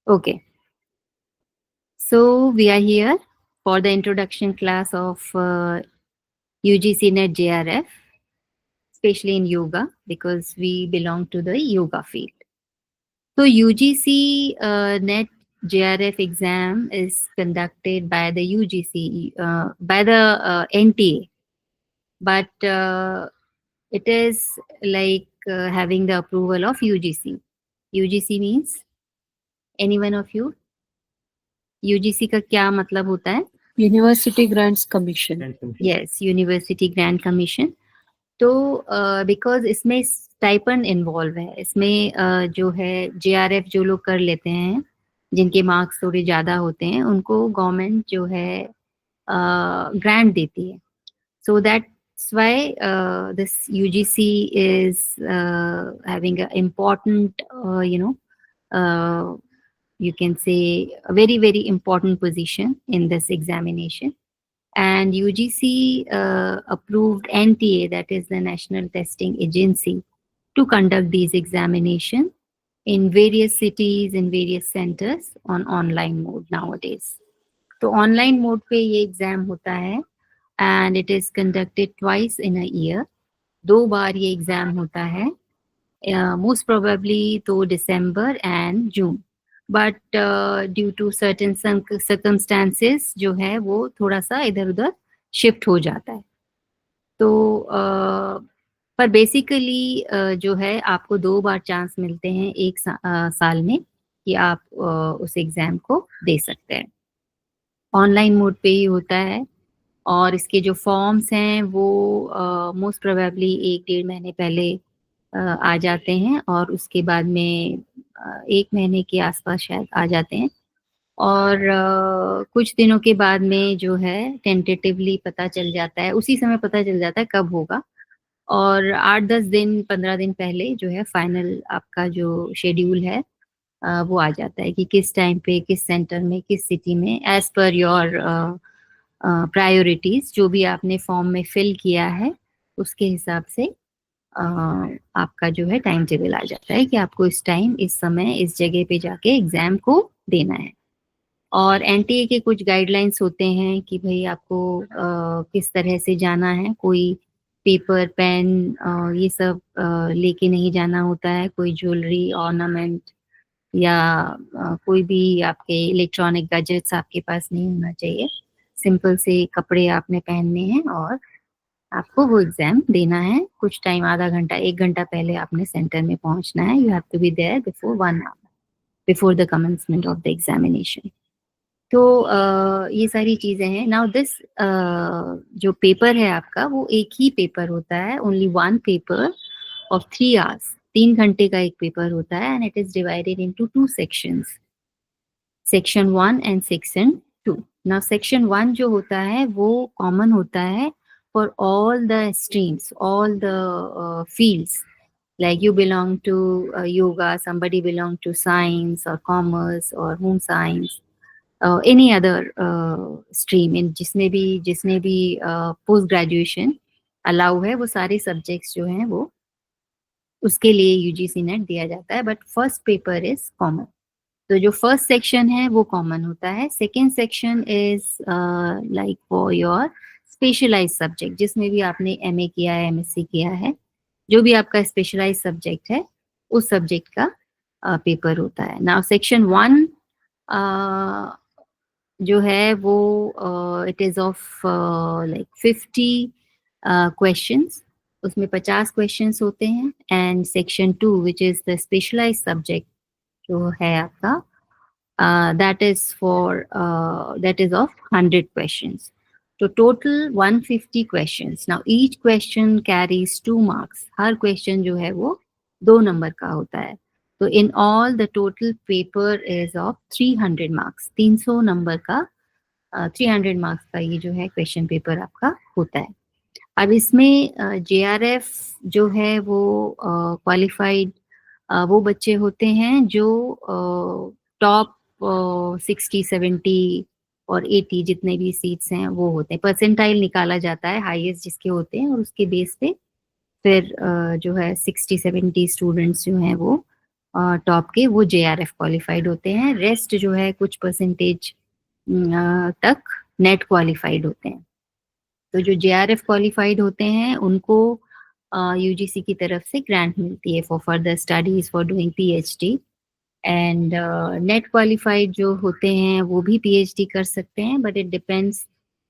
Okay, so we are here for the introduction class of UGC NET JRF, especially in yoga, because we belong to the yoga field. So UGC NET JRF exam is conducted by the UGC, by the NTA, but it is like having the approval of UGC. UGC means, any one of you? UGC का क्या मतलब होता है? University grants commission. Yes, university grant commission. तो because इसमें stipend involve है, इसमें जो है जेआरएफ जो लोग कर लेते हैं, जिनके मार्क्स थोड़े ज़्यादा होते हैं, उनको गवर्नमेंट जो है ग्रांट देती है. So that's why this UGC is having a important you can say a very very important position in this examination. And UGC approved NTA, that is the National Testing Agency, to conduct these examinations in various cities, in various centers on online mode nowadays. तो online mode पे ये exam होता है and it is conducted twice in a year. 2 बार ये exam होता है, most probably तो December and June. But due to certain circumstances जो है वो थोड़ा सा इधर उधर शिफ्ट हो जाता है. तो पर बेसिकली जो है आपको 2 बार चांस मिलते हैं एक साल में कि आप उस एग्जाम को दे सकते हैं. ऑनलाइन मोड पे ही होता है और इसके जो फॉर्म्स हैं वो मोस्ट प्रोबेबली 1-1.5 महीने पहले आ जाते हैं और उसके बाद में 1 महीने के आसपास शायद आ जाते हैं. और कुछ दिनों के बाद में जो है टेंटेटिवली पता चल जाता है, उसी समय पता चल जाता है कब होगा. और 8-10 दिन 15 दिन पहले जो है फाइनल आपका जो शेड्यूल है वो आ जाता है कि किस टाइम पे, किस सेंटर में, किस सिटी में, एज पर योर प्रायोरिटीज जो भी आपने फॉर्म में फिल किया है उसके हिसाब से आपका जो है टाइम टेबल आ जाता है कि आपको इस टाइम, इस समय, इस जगह पे जाके एग्जाम को देना है. और एनटीए के कुछ गाइडलाइंस होते हैं कि भाई आपको किस तरह से जाना है. कोई पेपर, पेन ये सब लेके नहीं जाना होता है. कोई ज्वेलरी, ऑर्नामेंट या कोई भी आपके इलेक्ट्रॉनिक गैजेट्स आपके पास नहीं होना चाहिए. सिंपल से कपड़े आपने पहनने हैं और आपको वो एग्जाम देना है. कुछ टाइम, आधा घंटा, 1 घंटा पहले आपने सेंटर में पहुंचना है. You have to be there before 1 hour before the commencement of the examination. तो ये सारी चीज़ें हैं. नाउ दिस जो पेपर है आपका वो एक ही पेपर होता है, ओनली 1 पेपर ऑफ 3 आवर्स. 3 घंटे का एक पेपर होता है and it is divided into 2 sections, section 1 and section 2. Now section 1 जो होता है वो कॉमन होता है for all the streams, all the fields. Like you belong to yoga, somebody belong to science or commerce or home science, any other stream in जिसने भी post graduation allow है, वो सारे सब्जेक्ट्स जो हैं वो उसके लिए यूजीसी नेट दिया जाता है. But first paper is common. तो जो फर्स्ट सेक्शन है वो कॉमन होता है. Second section is like for your specialize subject, जिसमें भी आपने एमए किया है, एमएससी किया है, जो भी आपका स्पेशलाइज सब्जेक्ट है उस सब्जेक्ट का पेपर होता है. नाउ सेक्शन 1 जो है वो it is of like 50 questions. उसमें 50 क्वेश्चंस होते हैं. And section 2 which is the specialize subject जो है आपका, that is of 100 questions. So total 150 questions. Now each question carries 2 marks. Her question जो है वो 2 नंबर का होता है. तो in all the total paper is of 300 marks. 300 number का 300 मार्क्स का ये जो है क्वेश्चन पेपर आपका होता है. अब इसमें जेआरएफ जो है वो क्वालिफाइड वो बच्चे होते हैं जो टॉप 60, 70 और 80 जितने भी सीट्स हैं वो होते हैं. परसेंटाइल निकाला जाता है हाईएस्ट जिसके होते हैं और उसके बेस पे फिर जो है 60-70 स्टूडेंट्स जो हैं वो टॉप के वो JRF क्वालिफाइड होते हैं। रेस्ट जो है कुछ परसेंटेज तक नेट क्वालिफाइड होते हैं। तो जो JRF क्वालिफाइड होते हैं उनको UGC की तरफ से ग्रांट मिलती है for further studies for doing PhD। And net qualified जो होते हैं वो भी PhD कर सकते हैं, बट इट डिपेंड्स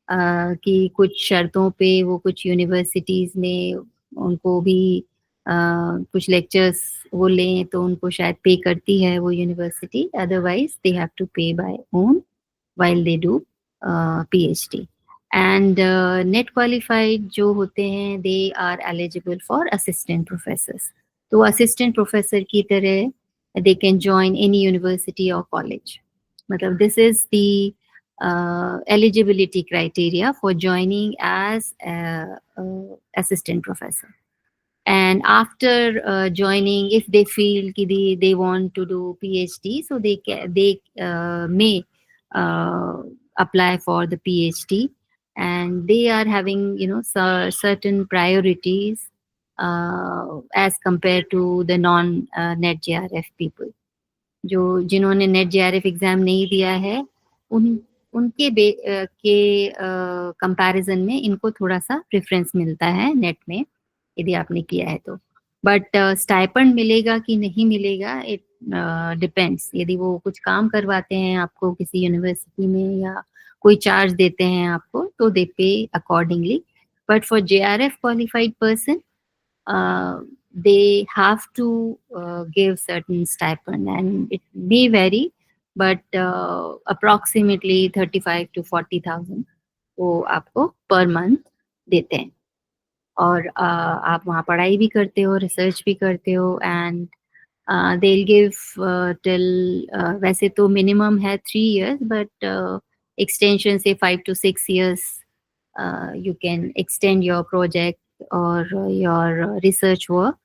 कि कुछ शर्तों पे वो कुछ यूनिवर्सिटीज में उनको भी कुछ लेक्चर्स वो लें तो उनको शायद पे करती है वो university, otherwise they have to pay by own while they do PhD. And net qualified जो होते हैं they are eligible for assistant professors. तो assistant professor की तरह they can join any university or college. मतलब this is the eligibility criteria for joining as a assistant professor. And after joining, if they feel कि they want to do PhD, so they may apply for the PhD, and they are having certain priorities as compared to the non net JRF people. जो जिन्होंने net JRF exam नहीं दिया है उन उनके के comparison में इनको थोड़ा सा प्रेफरेंस मिलता है नेट में यदि आपने किया है तो। बट स्टाइपेंड मिलेगा कि नहीं मिलेगा इट डिपेंड्स। यदि वो कुछ काम करवाते हैं आपको किसी यूनिवर्सिटी में या कोई चार्ज देते हैं आपको तो दे पे accordingly. But for JRF qualified person they have to give certain stipend, and it may vary, but approximately 35 to 40,000 वो आपको पर मंथ देते हैं। और आप वहाँ पढ़ाई भी करते हो, रिसर्च भी करते हो, एंड they'll give till वैसे तो मिनिमम है 3 years, but extension से 5 to 6 years you can extend your project or your research work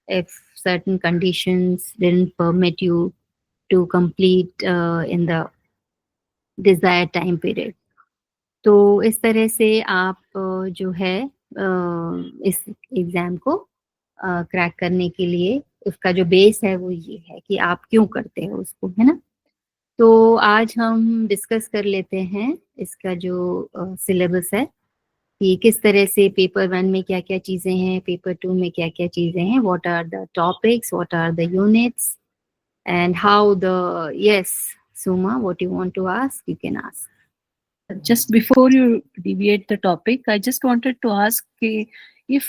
if certain conditions didn't permit you to complete in the desired time period. तो इस तरह से आप जो है इस एग्ज़ाम को क्रैक करने के लिए उसका जो बेस है वो ये है कि आप क्यों करते हो उसको, है ना। तो आज हम डिस्कस कर लेते हैं इसका जो सिलेबस है कि किस तरह से पेपर 1 में क्या क्या चीज़ें हैं, पेपर 2 में क्या क्या चीज़ें हैं, what are the topics, what are the units, and how the yes सुमा what you want to ask you can ask. Just before you deviate the topic, I just wanted to ask if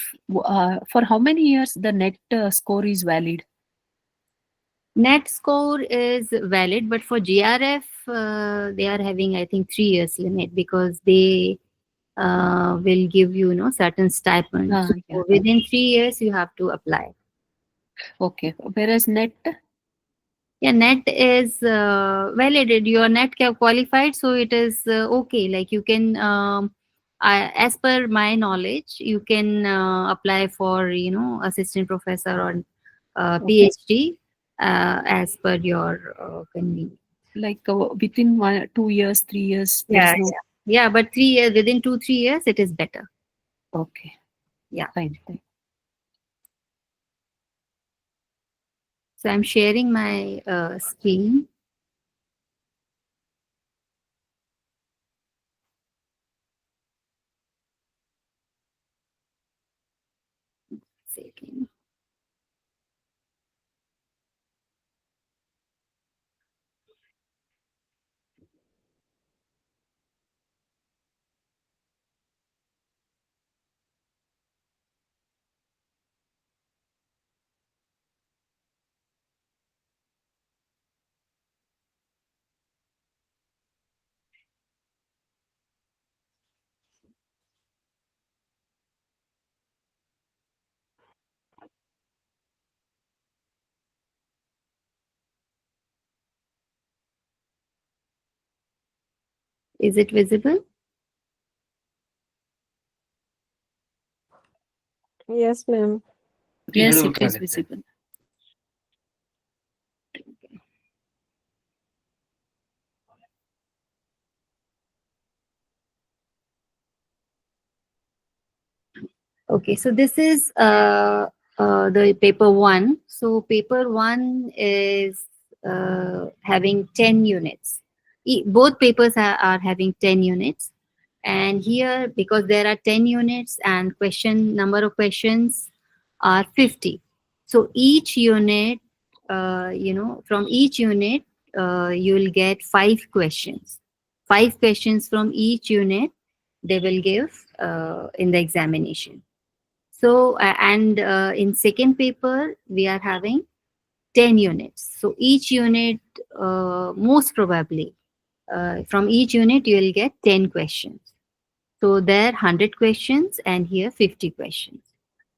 for how many years the net score is valid? Net score is valid, but for JRF, they are having, I think, 3 years limit because they will give you, certain stipend. So Yeah. within 3 years, you have to apply. Okay. Whereas net? Yeah, net is valid. Your net qualified, so it is okay. Like you can, as per my knowledge, you can apply for, assistant professor or Okay. PhD as per your convenience. Like within 2 years, 3 years, Yeah, there's no. yeah, but 3 years, within 2-3 years, it is better. Okay. Yeah. Fine. So I'm sharing my screen. Second. Is it visible? Yes, ma'am. Yes, it is visible. Okay, so this is the paper 1. So paper 1 is having 10 units. Both papers are having 10 units. And here, because there are 10 units and number of questions are 50. So each unit, from each unit, you will get 5 questions. 5 questions from each unit they will give in the examination. So, and in second paper, we are having 10 units. So each unit, most probably, from each unit, you will get 10 questions. So there 100 questions and here 50 questions.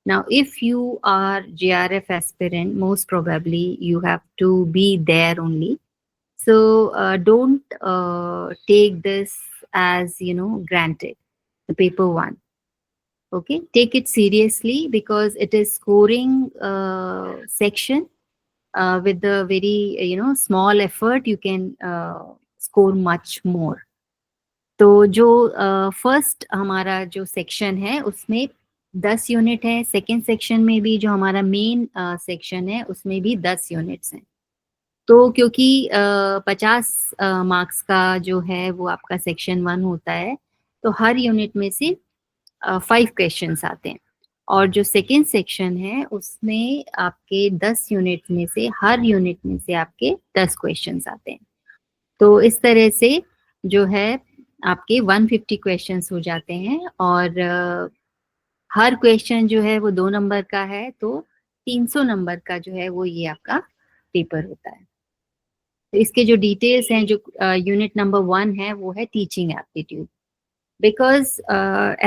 Now, if you are GRF aspirant, most probably you have to be there only. So don't take this as, granted, the paper 1. Okay, take it seriously because it is scoring section. With the very small effort you can score much more. तो जो first हमारा जो section है उसमें 10 unit है. Second section में भी जो हमारा मेन सेक्शन है उसमें भी 10 यूनिट्स हैं. तो क्योंकि 50 मार्क्स का जो है वो आपका सेक्शन 1 होता है, तो हर यूनिट में से 5 क्वेश्चंस आते हैं. और जो सेकेंड सेक्शन है उसमें आपके 10 यूनिट में से हर यूनिट में से आपके 10 क्वेश्चंस आते हैं. तो इस तरह से जो है आपके 150 क्वेश्चंस हो जाते हैं. और हर क्वेश्चन जो है वो 2 नंबर का है, तो 300 नंबर का जो है वो ये आपका पेपर होता है. तो इसके जो डिटेल्स हैं, जो यूनिट नंबर 1 है वो है टीचिंग एप्टीट्यूड. बिकॉज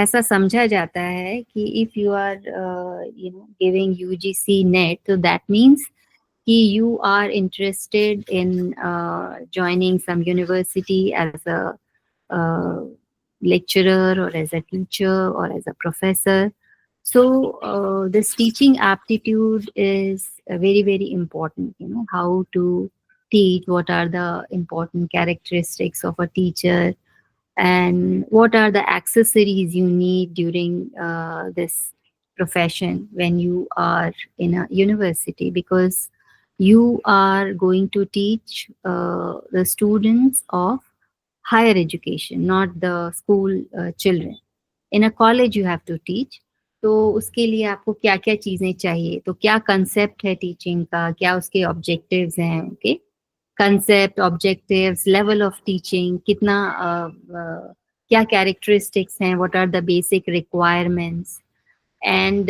ऐसा समझा जाता है कि if you are giving UGC NET, तो दैट मीन्स कि you are interested in joining some university as a lecturer or as a teacher or as a professor. So this teaching aptitude is very, very important. How to teach, what are the important characteristics of a teacher, and what are the accessories you need during this profession when you are in a university, because you are going to teach the students of higher education, not the school children. In a college you have to teach. तो उसके लिए आपको क्या क्या चीज़ें चाहिए, तो क्या कंसेप्ट है टीचिंग का, क्या उसके ऑब्जेक्टिव्स हैं, okay, concept, objectives, level of teaching, कितना क्या कैरेक्टरिस्टिक्स हैं, what are the basic requirements, and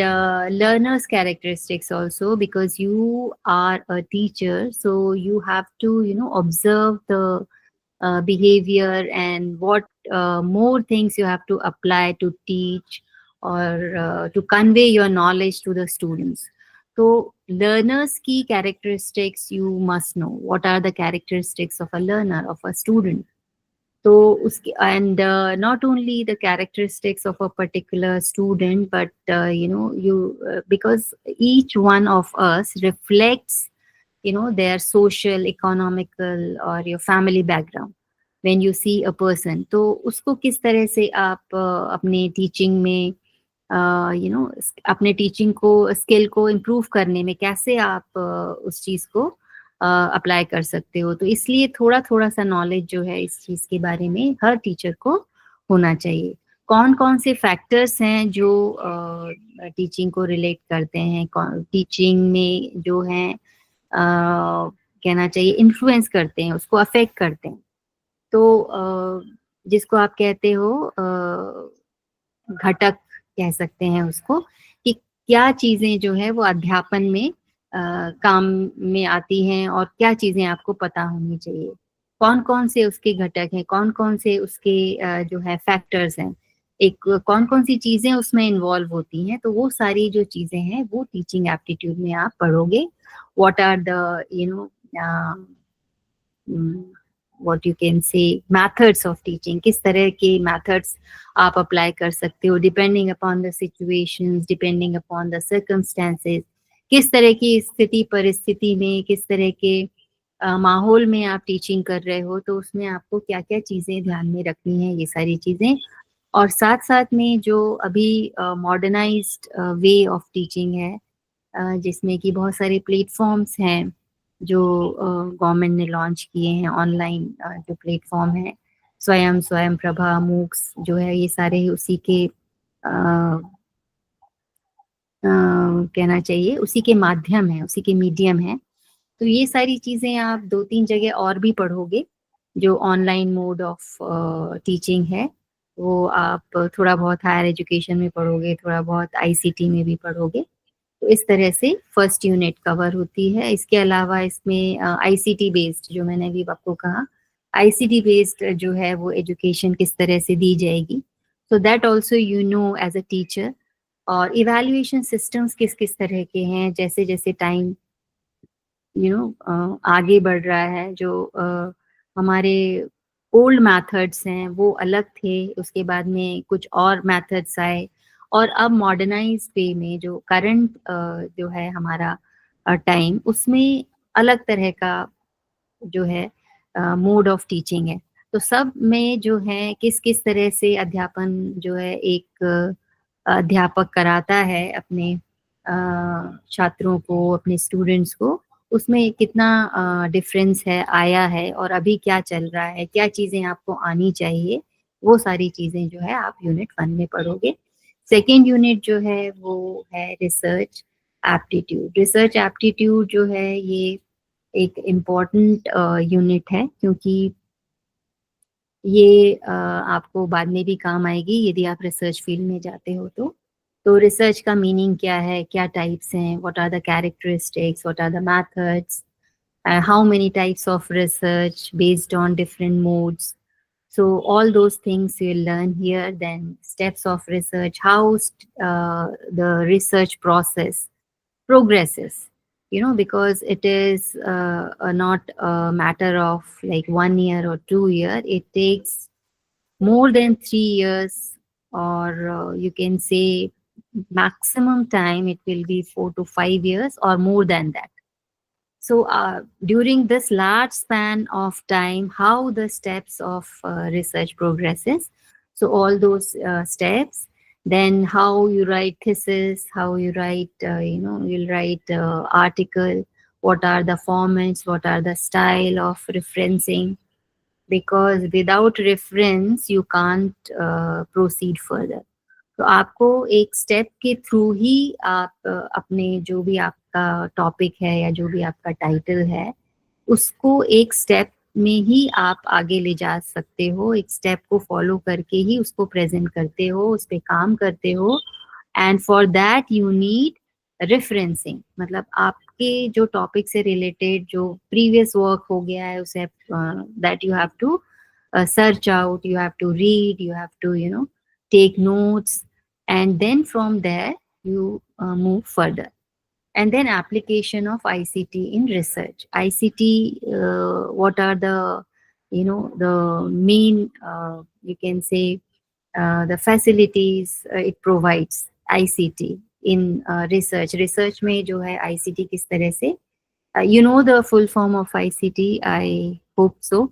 learners characteristics also, because you are a teacher, so you have to observe the behavior and what more things you have to apply to teach or to convey your knowledge to the students. So learners key characteristics you must know. What are the characteristics of a learner, of a student? So uski, and not only the characteristics of a particular student, but because each one of us reflects their social, economical or your family background. When you see a person, तो उसको किस तरह से आप अपने teaching में अपने teaching को, स्किल को इम्प्रूव करने में कैसे आप उस चीज़ को अप्लाई कर सकते हो. तो इसलिए थोड़ा थोड़ा सा नॉलेज जो है इस चीज़ के बारे में हर टीचर को होना चाहिए. कौन कौन से फैक्टर्स हैं जो टीचिंग को रिलेट करते हैं, टीचिंग में जो हैं कहना चाहिए इन्फ्लुएंस करते हैं, उसको अफेक्ट करते हैं. तो जिसको आप कहते हो घटक कह सकते हैं उसको, कि क्या चीज़ें जो है वो अध्यापन में काम में आती हैं और क्या चीज़ें आपको पता होनी चाहिए, कौन कौन से उसके घटक हैं, कौन कौन से उसके जो है फैक्टर्स हैं, एक कौन कौन सी चीज़ें उसमें इन्वॉल्व होती हैं. तो वो सारी जो चीज़ें हैं वो टीचिंग एप्टीट्यूड में आप पढ़ोगे. What are the what you can say methods of teaching, किस तरह के methods आप apply कर सकते हो depending upon the situations, depending upon the circumstances, किस तरह की स्थिति परिस्थिति में, किस तरह के माहौल में आप टीचिंग कर रहे हो, तो उसमें आपको क्या क्या चीज़ें ध्यान में रखनी है, ये सारी चीज़ें. और साथ साथ में जो अभी मॉडर्नाइज्ड वे ऑफ टीचिंग है, जिसमें कि बहुत सारे प्लेटफॉर्म्स हैं जो गवर्नमेंट ने लॉन्च किए हैं, ऑनलाइन जो प्लेटफॉर्म है, स्वयं प्रभा, मूक्स जो है, ये सारे ही उसी के कहना चाहिए उसी के माध्यम है, उसी के मीडियम है। तो ये सारी चीज़ें आप 2-3 जगह और भी पढ़ोगे। जो ऑनलाइन मोड ऑफ टीचिंग है, वो आप थोड़ा बहुत हायर एजुकेशन में पढ़ोगे, थोड़ा बहुत आईसीटी में भी पढ़ोगे। तो इस तरह से फर्स्ट यूनिट कवर होती है। इसके अलावा इसमें आईसीटी बेस्ड, जो मैंने अभी आपको कहा, आईसीटी बेस्ड जो है वो एजुकेशन किस तरह से दी जाएगी, so that also you know as a teacher. और इवैल्यूएशन सिस्टम्स किस किस तरह के हैं, जैसे जैसे टाइम आगे बढ़ रहा है, जो हमारे ओल्ड मेथड्स हैं वो अलग थे, उसके बाद में कुछ और मेथड्स आए, और अब मॉडर्नाइज वे में जो करंट जो है हमारा टाइम, उसमें अलग तरह का जो है मोड ऑफ टीचिंग है। तो सब में जो है किस किस तरह से अध्यापन जो है एक अध्यापक कराता है अपने छात्रों को, अपने स्टूडेंट्स को, उसमें कितना डिफरेंस है, आया है, और अभी क्या चल रहा है, क्या चीज़ें आपको आनी चाहिए, वो सारी चीज़ें जो है आप यूनिट 1 में पढ़ोगे। सेकेंड यूनिट जो है वो है रिसर्च एप्टीट्यूड। रिसर्च एप्टीट्यूड जो है ये एक इम्पॉर्टेंट यूनिट है, क्योंकि ये आपको बाद में भी काम आएगी यदि आप रिसर्च फील्ड में जाते हो तो। तो रिसर्च का मीनिंग क्या है, क्या टाइप्स हैं, what are the characteristics, what are the methods, how many types of research based on different modes. So all those things you'll learn here. Then steps of research, how the research process progresses, because it is not a matter of like 1 year or 2 year. It takes more than 3 years, or you can say maximum time it will be 4 to 5 years or more than that. So during this large span of time, how the steps of research progresses. So all those steps, then how you write thesis, how you write, you'll write article, what are the formats, what are the style of referencing, because without reference you can't proceed further. तो आपको एक step के through ही आप अपने जो भी आपका topic है या जो भी आपका टाइटल है, उसको एक स्टेप में ही आप आगे ले जा सकते हो। एक स्टेप को फॉलो करके ही उसको प्रेजेंट करते हो, उस पर काम करते हो। And for that you need referencing, मतलब आपके जो टॉपिक से रिलेटेड जो प्रीवियस वर्क हो गया है उसे that you have to search out, you have to read, you have to take notes, and then from there you move further. And then application of ICT in research. ICT, what are the the main you can say the facilities it provides, ICT in research में जो है ICT किस तरह से, you know the full form of ICT, I hope so.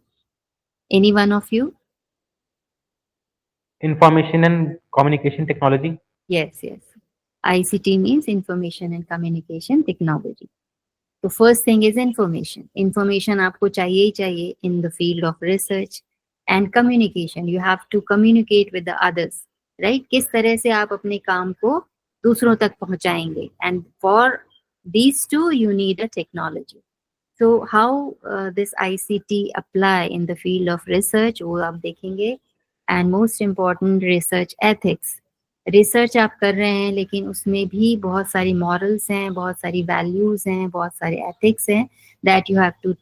Any one of you? Information and communication technology. Yes. ICT means information and communication technology. So first thing is information. Information आपको चाहिए ही चाहिए in the field of research. And communication, you have to communicate with the others, right? किस तरह से आप अपने काम को दूसरों तक पहुंचाएंगे, and for these two you need a technology. So how this ICT apply in the field of research, वो आप देखेंगे. And most important, research ethics. Research आप कर रहे हैं लेकिन उसमें भी बहुत सारी मॉरल्स हैं, बहुत सारी वैल्यूज हैं, बहुत सारे एथिक्स हैं, that you have to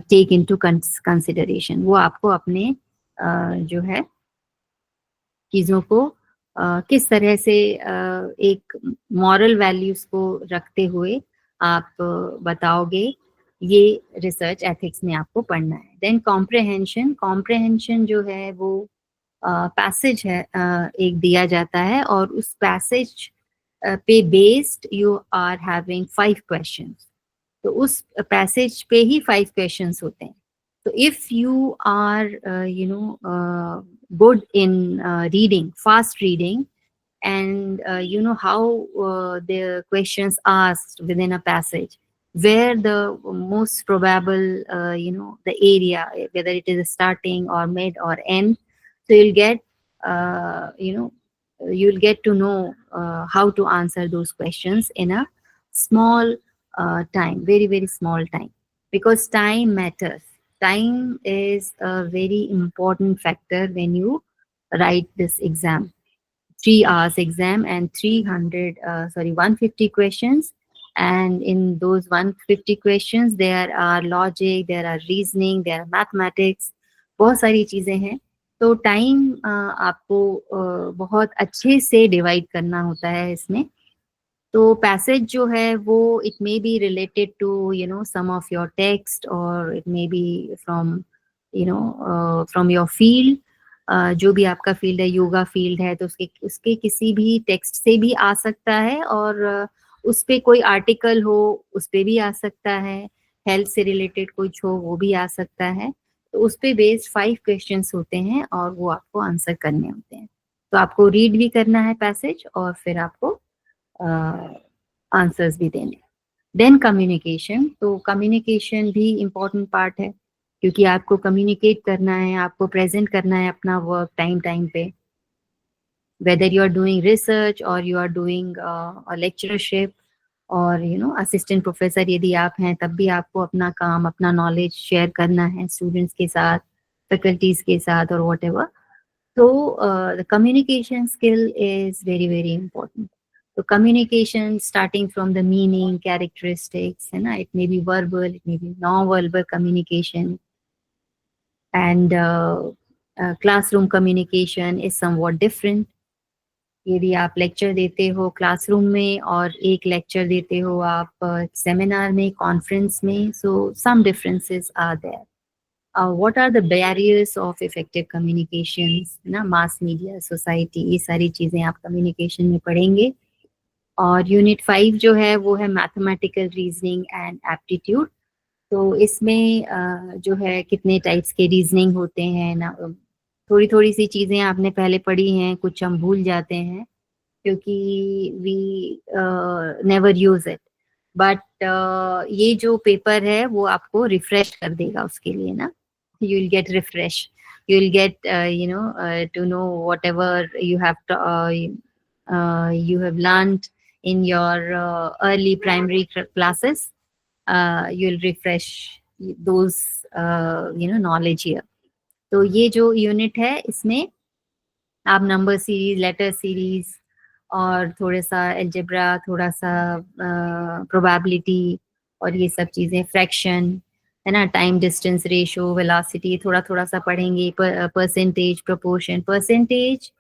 take into consideration. वो आपको अपने जो है चीज़ों को किस तरह से एक मॉरल वैल्यूज को रखते हुए आप बताओगे, ये रिसर्च एथिक्स में आपको पढ़ना है। देन कॉम्प्रहेंशन जो है वो पैसेज है, एक दिया जाता है, और उस पैसेज पे based you are having 5 questions. तो उस पैसेज पे ही 5 क्वेश्चंस होते हैं। तो if you are good in reading, fast reading, and you know how the questions asked within a passage, where the most probable the area, whether it is a starting or mid or end. So you'll get you'll get to know how to answer those questions in a small time, very very small time, because time matters. Time is a very important factor when you write this exam. 3 hours exam and 150 questions, and in those 150 questions there are logic, there are reasoning, there are mathematics, बहुत सारी चीजें हैं. तो time आपको बहुत अच्छे से divide करना होता है इसमें. तो पैसेज जो है वो it may be related to some of your text, or it may be from from your field. जो भी आपका फील्ड है, योगा फील्ड है तो उसके उसके किसी भी टेक्स्ट से भी आ सकता है, और उस पे कोई आर्टिकल हो उस पे भी आ सकता है, हेल्थ से रिलेटेड कुछ हो वो भी आ सकता है. तो उस पे बेस्ड 5 क्वेश्चंस होते हैं और वो आपको आंसर करने होते हैं. तो आपको रीड भी करना है पैसेज और फिर आपको आंसर्स भी देने. Then communication. तो कम्युनिकेशन भी इम्पोर्टेंट पार्ट है, क्योंकि आपको कम्युनिकेट करना है, आपको प्रेजेंट करना है अपना वर्क टाइम टाइम पे. Whether you are doing research और यू आर डूइंग लेक्चरशिप और असिस्टेंट प्रोफेसर यदि आप हैं, तब भी आपको अपना काम, अपना नॉलेज शेयर करना है स्टूडेंट्स के साथ, फैकल्टीज के साथ और वॉट एवर. तो the communication skill is very very important. So communication starting from the meaning, characteristics, it may be verbal, it may be non-verbal communication, and classroom communication is somewhat different. यदि आप lecture देते हो classroom में और एक lecture देते हो आप सेमिनार में, कॉन्फ्रेंस में, so some differences are there. What are the barriers of effective communications? Mass media, society, ये सारी चीजें आप कम्युनिकेशन में पढ़ेंगे. और यूनिट 5 जो है वो है मैथमेटिकल रीजनिंग एंड एप्टीट्यूड. तो इसमें जो है कितने टाइप्स के रीजनिंग होते हैं ना, थोड़ी थोड़ी सी चीज़ें आपने पहले पढ़ी हैं, कुछ हम भूल जाते हैं क्योंकि we never use it. But ये जो पेपर है वो आपको रिफ्रेश कर देगा उसके लिए ना. You will get refresh, you will get to know whatever you have learned in your early primary classes. You'll refresh those knowledge here. तो ये जो यूनिट है इसमें आप नंबर सीरीज, लेटर सीरीज और थोड़ा सा एल्जेब्रा, थोड़ा सा प्रोबेबिलिटी और ये सब चीज़ें, फ्रैक्शन है ना, टाइम डिस्टेंस रेशो, वेलोसिटी, थोड़ा थोड़ा सा पढ़ेंगे. परसेंटेज, प्रोपोर्शन, परसेंटेज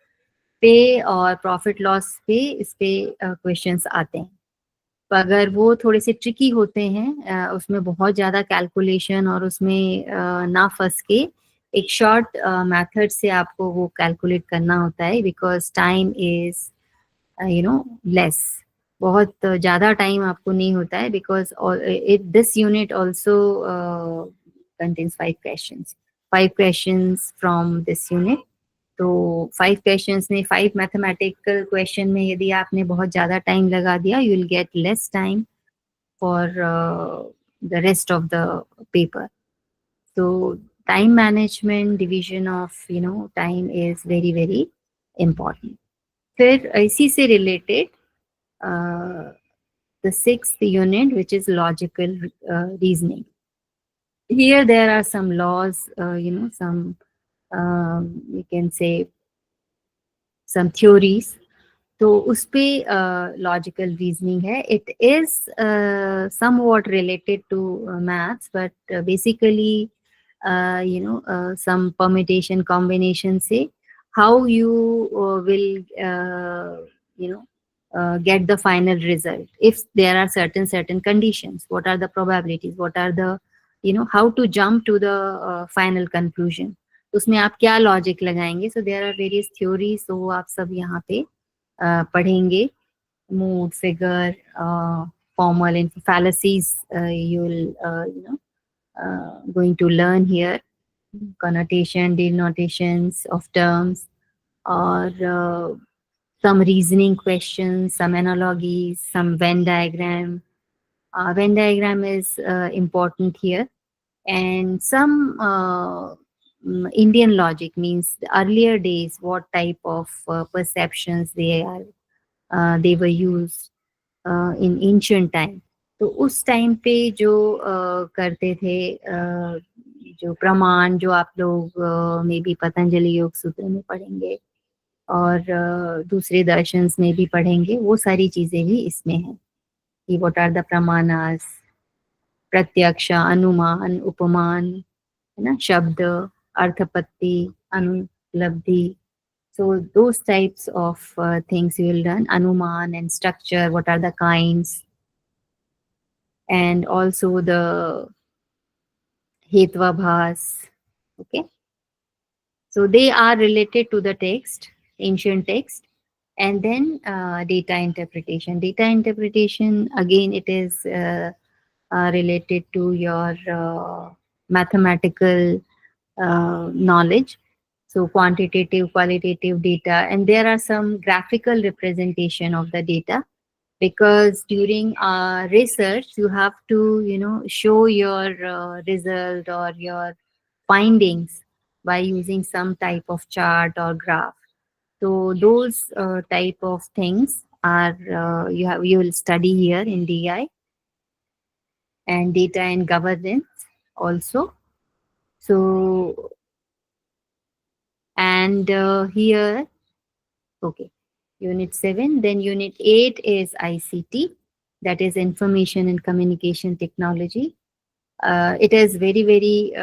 पे और प्रॉफिट लॉस पे इस पे क्वेश्चंस आते हैं. तो अगर वो थोड़े से ट्रिकी होते हैं, उसमें बहुत ज़्यादा कैलकुलेशन और उसमें ना फंस के एक शॉर्ट मेथड से आपको वो कैलकुलेट करना होता है, बिकॉज टाइम इज लेस. बहुत ज़्यादा टाइम आपको नहीं होता है, because this unit also contains 5 questions from this unit. तो 5 क्वेश्चंस में 5 मैथमेटिकल क्वेश्चन में यदि आपने बहुत ज़्यादा टाइम लगा दिया, you will get less time for the rest of the paper. तो time management, division of time is very very important. फिर इसी से related the 6th unit, which is logical reasoning. Here there are some laws, some you can say some theories. तो उस पे logical reasoning है. It is somewhat related to maths, but basically some permutation combination से how you will get the final result if there are certain conditions. What are the probabilities, what are the how to jump to the final conclusion. उसमें आप क्या logic लगाएंगे. So there are various theories, तो वो आप सब यहाँ पे पढ़ेंगे. Mood, figure, formal and fallacies you will going to learn here. Connotation, denotations of terms, और some reasoning questions, some analogies, some Venn diagram. Venn diagram is important here, and some Indian logic, means the earlier days, what type of perceptions they were used in ancient time. तो उस time पे जो करते थे, जो प्रमाण जो आप लोग में भी पतंजलि योग सूत्र में पढ़ेंगे और दूसरे दर्शंस में भी पढ़ेंगे, वो सारी चीजें भी इसमें हैं कि व्हाट आर द प्रमाणास, प्रत्यक्ष, अनुमान, उपमान, है ना, शब्द, अर्थपत्ति, अनुपलब्धि. So those types of things you will learn, anuman and structure, what are the kinds, and also the hetvabhas. Okay, so they are related to the text, ancient text. And then data interpretation. Data interpretation, again, it is related to your mathematical knowledge. So quantitative, qualitative data, and there are some graphical representation of the data, because during research you have to, show your result or your findings by using some type of chart or graph. So those type of things are you will study here in DI, and data and governance also. So, and here, okay, unit 7, then unit 8 is ICT, that is information and communication technology. It is very, very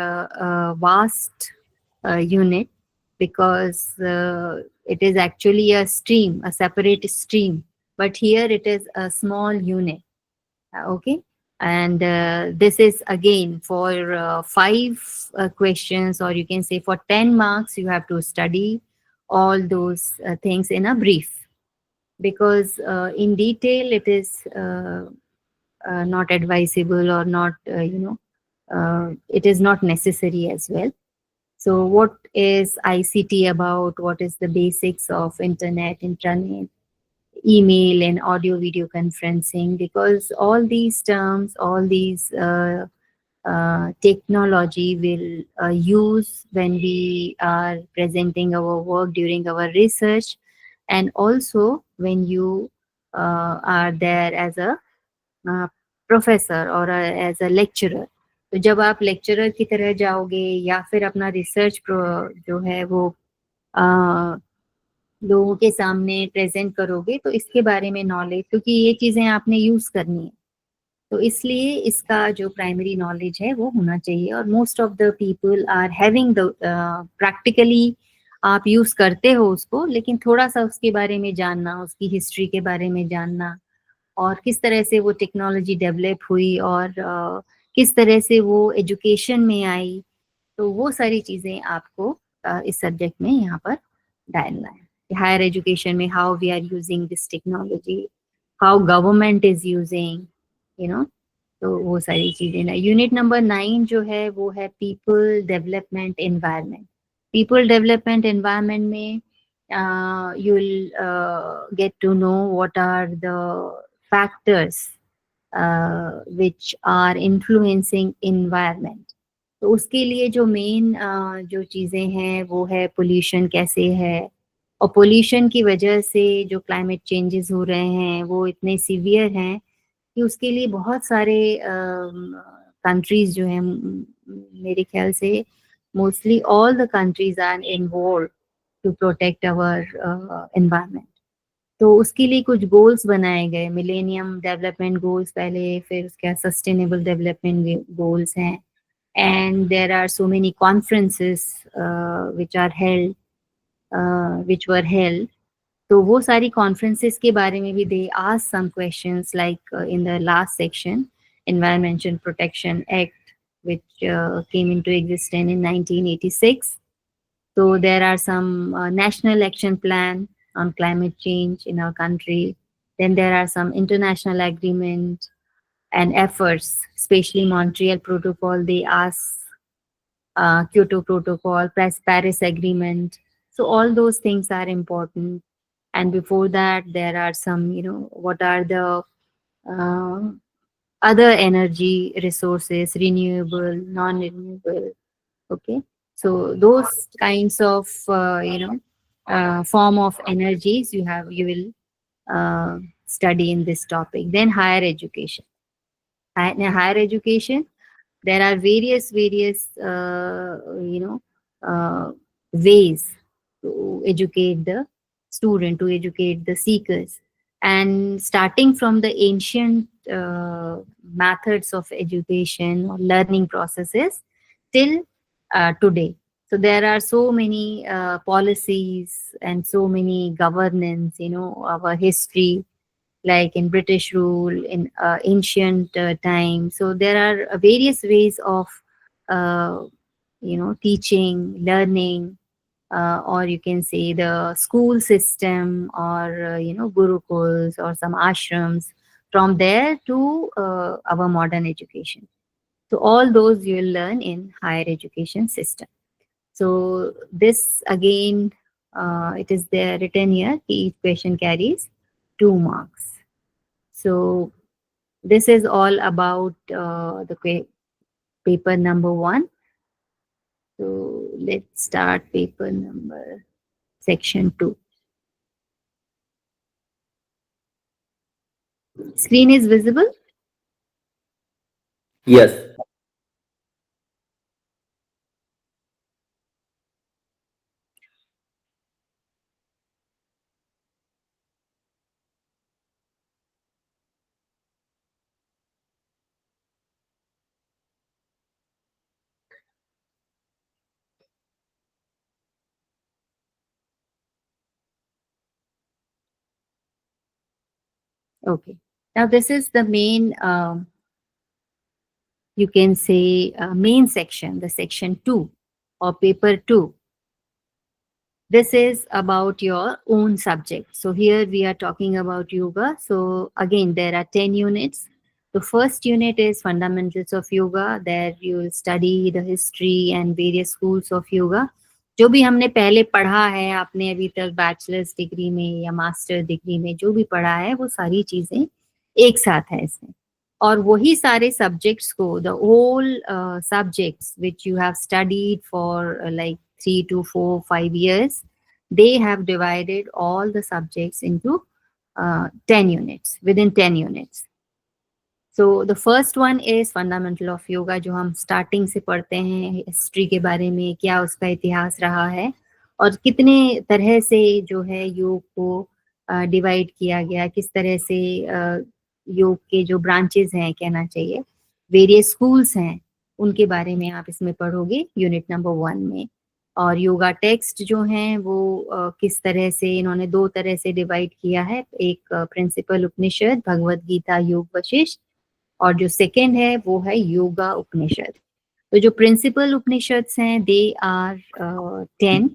vast unit, because it is actually a stream, a separate stream, but here it is a small unit. Okay, and this is again for 5 questions, or you can say for 10 marks, you have to study all those things in a brief, because in detail it is not advisable, or not, it is not necessary as well. So what is ICT about? What is the basics of internet, intranet, email, and audio video conferencing? Because all these terms, all these technology will use when we are presenting our work during our research, and also when you are there as a professor or as a lecturer. तो जब आप lecturer की तरह जाओगे या फिर अपना research जो है वो लोगों के सामने प्रेजेंट करोगे, तो इसके बारे में नॉलेज, क्योंकि ये चीज़ें आपने यूज़ करनी है, तो इसलिए इसका जो प्राइमरी नॉलेज है वो होना चाहिए. और most of the people are having the practically आप यूज़ करते हो उसको, लेकिन थोड़ा सा उसके बारे में जानना, उसकी हिस्ट्री के बारे में जानना, और किस तरह से वो टेक्नोलॉजी डेवलप हुई, और किस तरह से वो एजुकेशन में आई, तो वो सारी चीज़ें आपको इस सब्जेक्ट में यहाँ पर डालना है. हायर एजुकेशन में how we are using this technology, how government is using, तो वो सारी चीज़ें ना. यूनिट नंबर 9 जो है वो है people development environment. People development environment में you will get to know what are the factors which are influencing environment. तो उसके लिए जो मेन जो चीज़ें हैं वो है पोल्यूशन कैसे है, और पोल्यूशन की वजह से जो क्लाइमेट चेंजेस हो रहे हैं वो इतने सीवियर हैं कि उसके लिए बहुत सारे कंट्रीज जो हैं, मेरे ख्याल से mostly all the countries are involve to protect our environment. तो उसके लिए कुछ गोल्स बनाए गए, मिलेनियम डेवलपमेंट गोल्स पहले, फिर उसके सस्टेनेबल डेवलपमेंट गोल्स हैं, and there are so many conferences which were held. तो वो सारी conferences के बारे में भी they ask some questions, like in the last section, Environmental Protection Act, which came into existence in 1986. So there are some national action plan on climate change in our country. Then there are some international agreement and efforts, especially Montreal Protocol, they ask Kyoto Protocol, Paris Agreement. So all those things are important. and before that there are some, what are the other energy resources, renewable, non-renewable. Okay, so those kinds of form of energies you will study in this topic. Then higher education. In higher education, there are various ways to educate the student, to educate the seekers, and starting from the ancient methods of education or learning processes till today. So there are so many policies and so many governance, our history, like in British rule, in ancient time. So there are various ways of, teaching, learning, or you can say the school system, or, gurukuls or some ashrams, from there to our modern education. So all those you will learn in higher education system. So this again, it is there written here, each question carries 2 marks. So this is all about the paper number 1. So let's start paper number section 2. Screen is visible? Yes. Okay. Now this is the main, you can say main section, the section 2 or paper 2. This is about your own subject. So here we are talking about yoga. So again, there are 10 units. The first unit is fundamentals of yoga. There you will study the history and various schools of yoga. जो भी हमने पहले पढ़ा है, आपने अभी तक bachelors degree में या मास्टर डिग्री में जो भी पढ़ा है, वो सारी चीजें एक साथ है इसमें. और वही सारे सब्जेक्ट्स को, the whole subjects which you have studied for like 3 to 4, 5 years, they have divided all the subjects into 10 units, within 10 units. So the first one is fundamental of yoga, जो हम starting से पढ़ते हैं, history के बारे में, क्या उसका इतिहास रहा है और कितने तरह से जो है योग को डिवाइड किया गया, किस तरह से योग के जो ब्रांचेस हैं, कहना चाहिए, वेरियस स्कूल्स हैं, उनके बारे में आप इसमें पढ़ोगे यूनिट नंबर 1 में. और योगा टेक्स्ट जो हैं वो किस तरह से इन्होंने 2 तरह से डिवाइड किया है. एक प्रिंसिपल उपनिषद, भगवद गीता, योग वशिष्ठ, और जो सेकंड है वो है योगा उपनिषद. तो जो प्रिंसिपल उपनिषद्स हैं दे आर 10,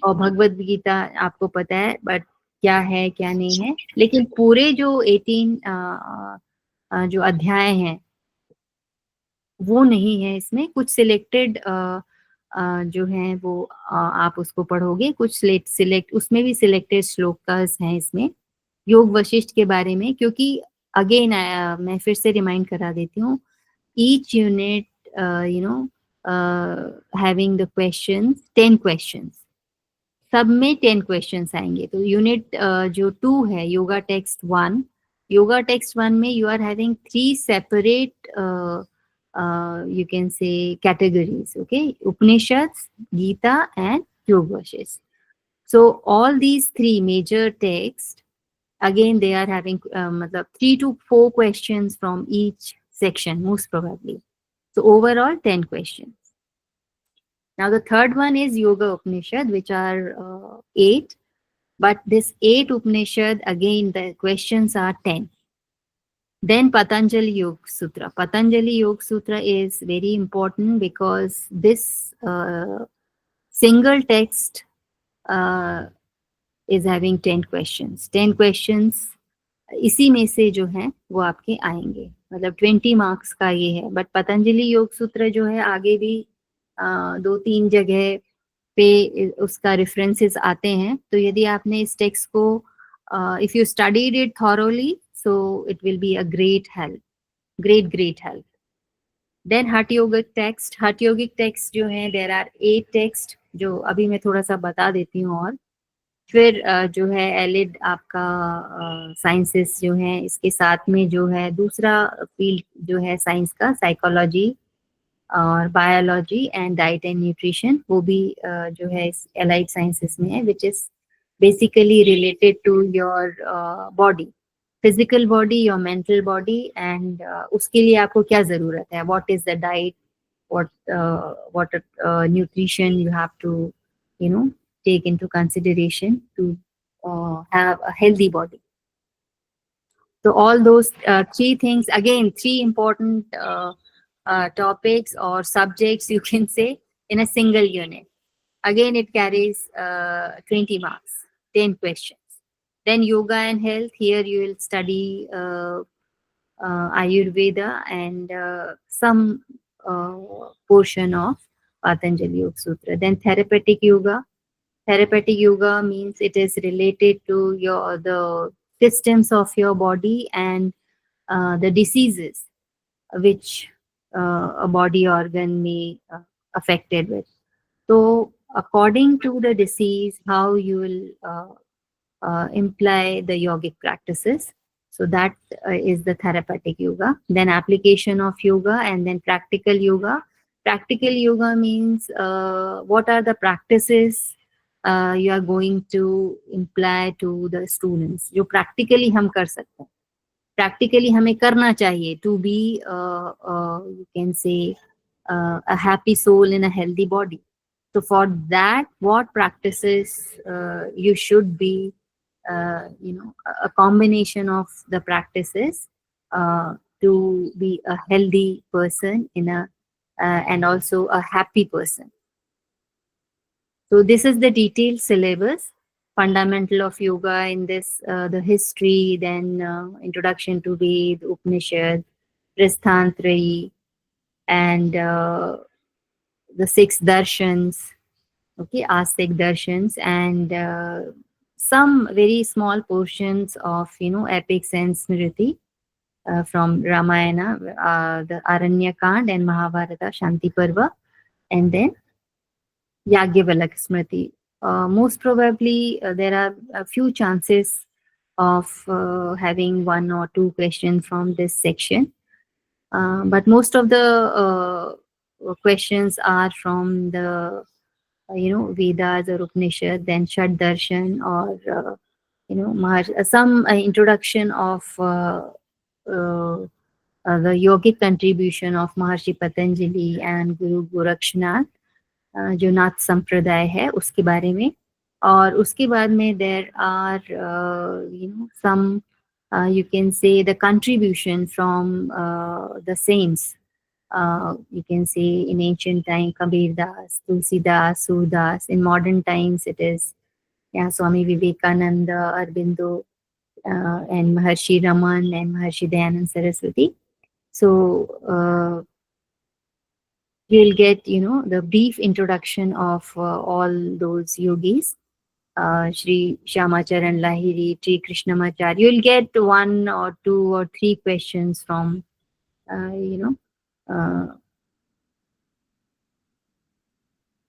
और भगवद गीता आपको पता है बट क्या है क्या नहीं है, लेकिन पूरे जो 18 जो अध्याय हैं वो नहीं है इसमें. कुछ सिलेक्टेड जो है वो आप उसको पढ़ोगे, कुछ सिलेक्ट उसमें भी सिलेक्टेड श्लोकास हैं इसमें योग वशिष्ठ के बारे में. क्योंकि अगेन मैं फिर से रिमाइंड करा देती हूँ, each unit having the questions, 10 questions, सब में 10 क्वेश्चंस आएंगे. तो यूनिट जो 2 है योगा टेक्स्ट 1, योगा टेक्स्ट 1 में you are having 3 separate you can say categories, okay? Upanishads, Gita and Yoga Vashist. So all these 3 major texts, again they are having 3 to 4 questions from each section most probably. So overall 10 questions. Now the third one is Yoga Upanishad, which are 8, but this 8 Upanishad, again the questions are 10. Then Patanjali Yoga Sutra. Patanjali Yoga Sutra is very important because this single text is having 10 questions. 10 questions इसी में से जो है वो आपके आएंगे, मतलब 20 marks का ये है. बट पतंजलि योग सूत्र जो है आगे भी 2-3 जगह पे उसका रेफरेंसेस आते हैं. तो यदि आपने इस टेक्स्ट को if you studied it thoroughly, so it will be a great help, great help. Then हठ योगिक टेक्स्ट जो हैं, there are 8 टेक्स्ट जो अभी मैं थोड़ा सा बता देती हूँ। और फिर जो है एलिड आपका साइंसेस जो है, इसके साथ में जो है दूसरा फील्ड जो है साइंस का, साइकोलॉजी और biology and diet and nutrition, वो भी जो है इस एलाइड साइंसेस में है, which is basically related to your body, physical body, your mental body, and उसके लिए आपको क्या जरूरत है, what is the diet, what nutrition you have to take into consideration to have a healthy body. So all those 3 things, again 3 important topics or subjects, you can say, in a single unit. Again, it carries 20 marks, 10 questions. Then yoga and health, here you will study Ayurveda and some portion of Patanjali Yoga Sutra. Then therapeutic yoga means it is related to the systems of your body and the diseases which a body organ may affected with. So according to the disease, how you will imply the yogic practices. So that is the therapeutic yoga. Then application of yoga, and then practical yoga. Practical yoga means what are the practices you are going to imply to the students, जो practically हम कर सकते हैं, practically हमें करना चाहिए to be you can say a happy soul in a healthy body. So for that, what practices you should be, a combination of the practices to be a healthy person in a and also a happy person. So this is the detailed syllabus. Fundamental of yoga in this, the history, then introduction to Ved, Upanishad, Prasthantrayi, and the 6 darshans, okay, Astik darshans, and some very small portions of epics and smriti from Ramayana, the Aranyakand and Mahabharata, Shanti Parva, and then Yagyavalak Smriti. Most probably there are a few chances of having 1 or 2 questions from this section, but most of the questions are from the Vedas or Upanishad, then Shad Darshan, or some introduction of the yogic contribution of Maharshi Patanjali and Guru Gorakshnath, जो नाथ संप्रदाय है उसके बारे में. और उसके बाद में there are some you can say the contribution from the saints. You can say in ancient time Kabir Das, Tulsi Das, Surdas. In modern times it is Swami Vivekananda, Aurobindo, and Maharshi Raman and Maharshi Dayanand Saraswati. So you'll get the brief introduction of all those yogis, Shri Shamacharan Lahiri, Shri Krishnamacharya. You'll get 1 or 2 or 3 questions from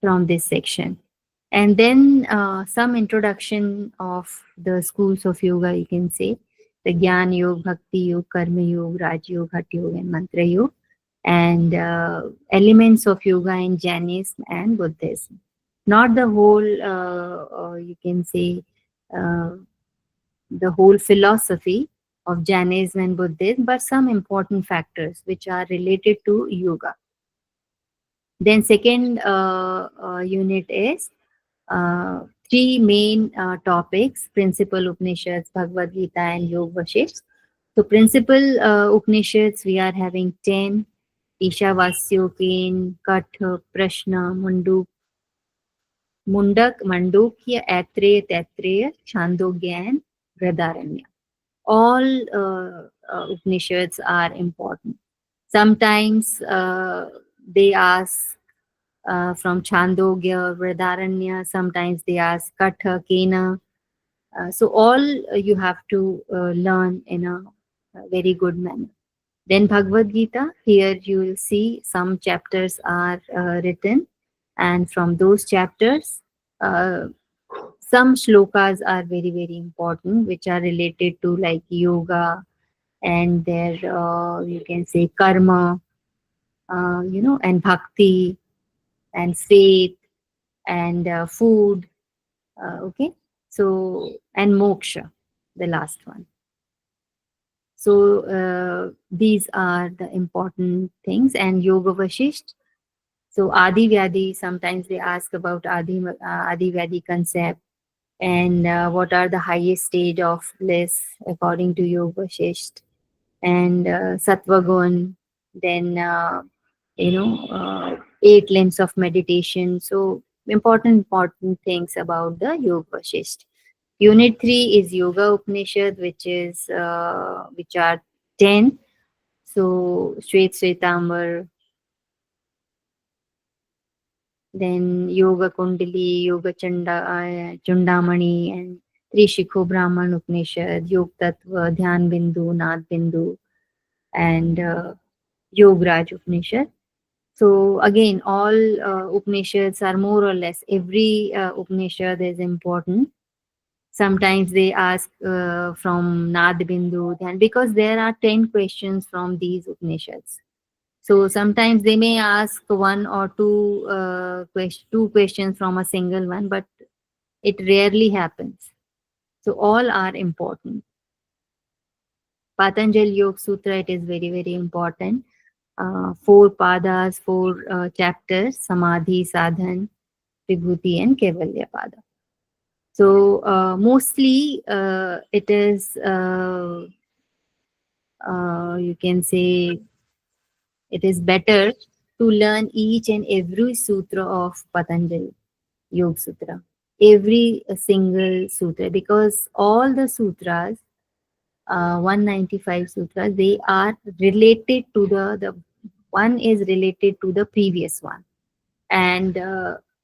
from this section. And then some introduction of the schools of yoga, you can say, the Gyan Yoga, Bhakti Yoga, Karma Yoga, Raj Yoga, Hatha Yoga, and Mantra Yoga, and elements of yoga in Jainism and Buddhism. Not the whole, you can say, the whole philosophy of Jainism and Buddhism, but some important factors which are related to yoga. Then second unit is 3 main topics: Principal Upanishads, Bhagavad Gita, and Yoga Vashisht. So Principal Upanishads, we are having 10: Ishavasya, Ken, Katha, Prashna, Mundak, Mandukya, Aitreya, Taittiriya, Chandogya, and Vrihadaranya. All Upanishads are important. Sometimes they ask from Chandogya, Vrihadaranya. Sometimes they ask Katha, Kena. So all you have to learn in a very good manner. Then Bhagavad Gita, here you will see some chapters are written, and from those chapters, uh, some shlokas are very, very important, which are related to like yoga and their, you can say, karma, and bhakti and faith and food, okay? So, and moksha, the last one. So these are the important things. And Yoga Vashisht. So Adi Vyadi, sometimes they ask about Adi Vyadi concept and what are the highest stage of bliss according to Yoga Vashisht, and Sattva Gun, then 8 limbs of meditation. So important things about the Yoga Vashisht. Unit 3 is Yoga Upanishad, which are 10. So Shwet Shwetambar, then Yoga Kundali, Yoga Chundamani, and Trishikho Brahman Upanishad, Yog Tattva, Dhyan Bindu, Naad Bindu, and Yograj Upanishad. So again, all Upanishads are more or less, every Upanishad is important. Sometimes they ask from Naad Bindu, Dhyan, because there are 10 questions from these Upanishads. So sometimes they may ask one or two questions from a single one, but it rarely happens. So all are important. Patanjali Yoga Sutra, it is very, very important. 4 padas, 4 chapters, Samadhi, Sadhan, Vibhuti and Kaivalya Pada. So mostly it is, you can say, it is better to learn each and every sutra of Patanjali Yoga Sutra, every single sutra, because all the sutras, 195 sutras, they are related to the one is related to the previous one, and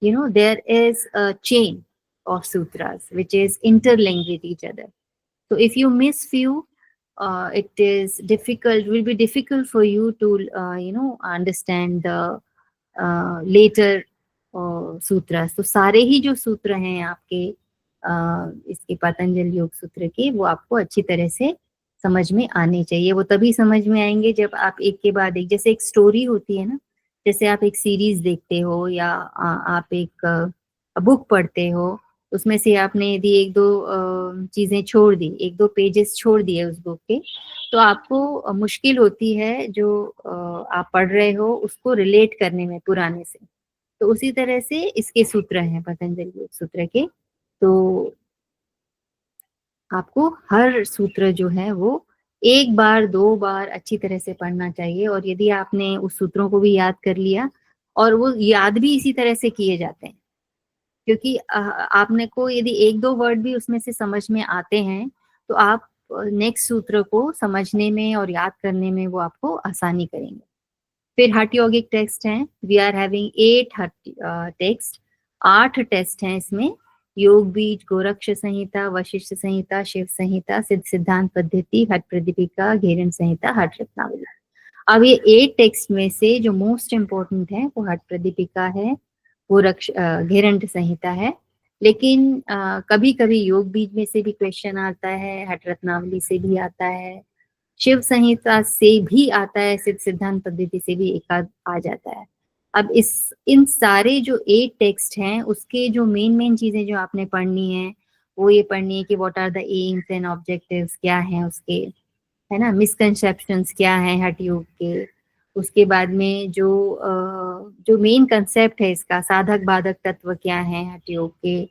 there is a chain of sutras which is interlinked with each other. So if you miss few, will be difficult for you to understand the later सूत्र. तो सारे ही जो सूत्र हैं आपके इसके पतंजलि योग सूत्र के, वो आपको अच्छी तरह से समझ में आने चाहिए. वो तभी समझ में आएंगे जब आप एक के बाद एक, जैसे एक स्टोरी होती है ना, जैसे आप एक सीरीज देखते हो या आप एक बुक पढ़ते हो, उसमें से आपने यदि 1-2 चीजें छोड़ दी, 1-2 पेजेस छोड़ दिए उस बुक के, तो आपको मुश्किल होती है जो आप पढ़ रहे हो उसको रिलेट करने में पुराने से. तो उसी तरह से इसके सूत्र हैं पतंजलि योग सूत्र के. तो आपको हर सूत्र जो है वो 1 बार 2 बार अच्छी तरह से पढ़ना चाहिए. और यदि आपने उस सूत्रों को भी याद कर लिया, और वो याद भी इसी तरह से किए जाते हैं, क्योंकि आपने को यदि 1-2 वर्ड भी उसमें से समझ में आते हैं, तो आप नेक्स्ट सूत्र को समझने में और याद करने में वो आपको आसानी करेंगे. फिर हठ योगिक टेक्स्ट हैं. वी आर हैविंग 8 हठ टेक्स्ट. 8 टेस्ट हैं इसमें. योग बीज, गोरक्ष संहिता, वशिष्ठ संहिता, शिव संहिता, सिद्धांत पद्धति, हठ प्रदीपिका, घेरन संहिता, हठ रत्नावली. अब ये 8 टेक्स्ट में से जो मोस्ट इम्पोर्टेंट है वो हठ प्रदीपिका है, गोरक्ष घेरंट संहिता है. लेकिन कभी कभी योग बीज में से भी क्वेश्चन आता है, हठ रत्नावली से भी आता है, शिव संहिता से भी आता है, सिद्धांत पद्धति से भी एक आध आ जाता है. अब इन सारे जो 8 टेक्स्ट हैं उसके जो मेन चीजें जो आपने पढ़नी है वो ये पढ़नी है कि what are the aims and objectives, क्या हैं उसके, है ना, मिसकंसेप्शंस क्या हैं हठ योग के. उसके बाद में जो मेन कंसेप्ट है इसका, साधक बाधक तत्व क्या है हठ योग के,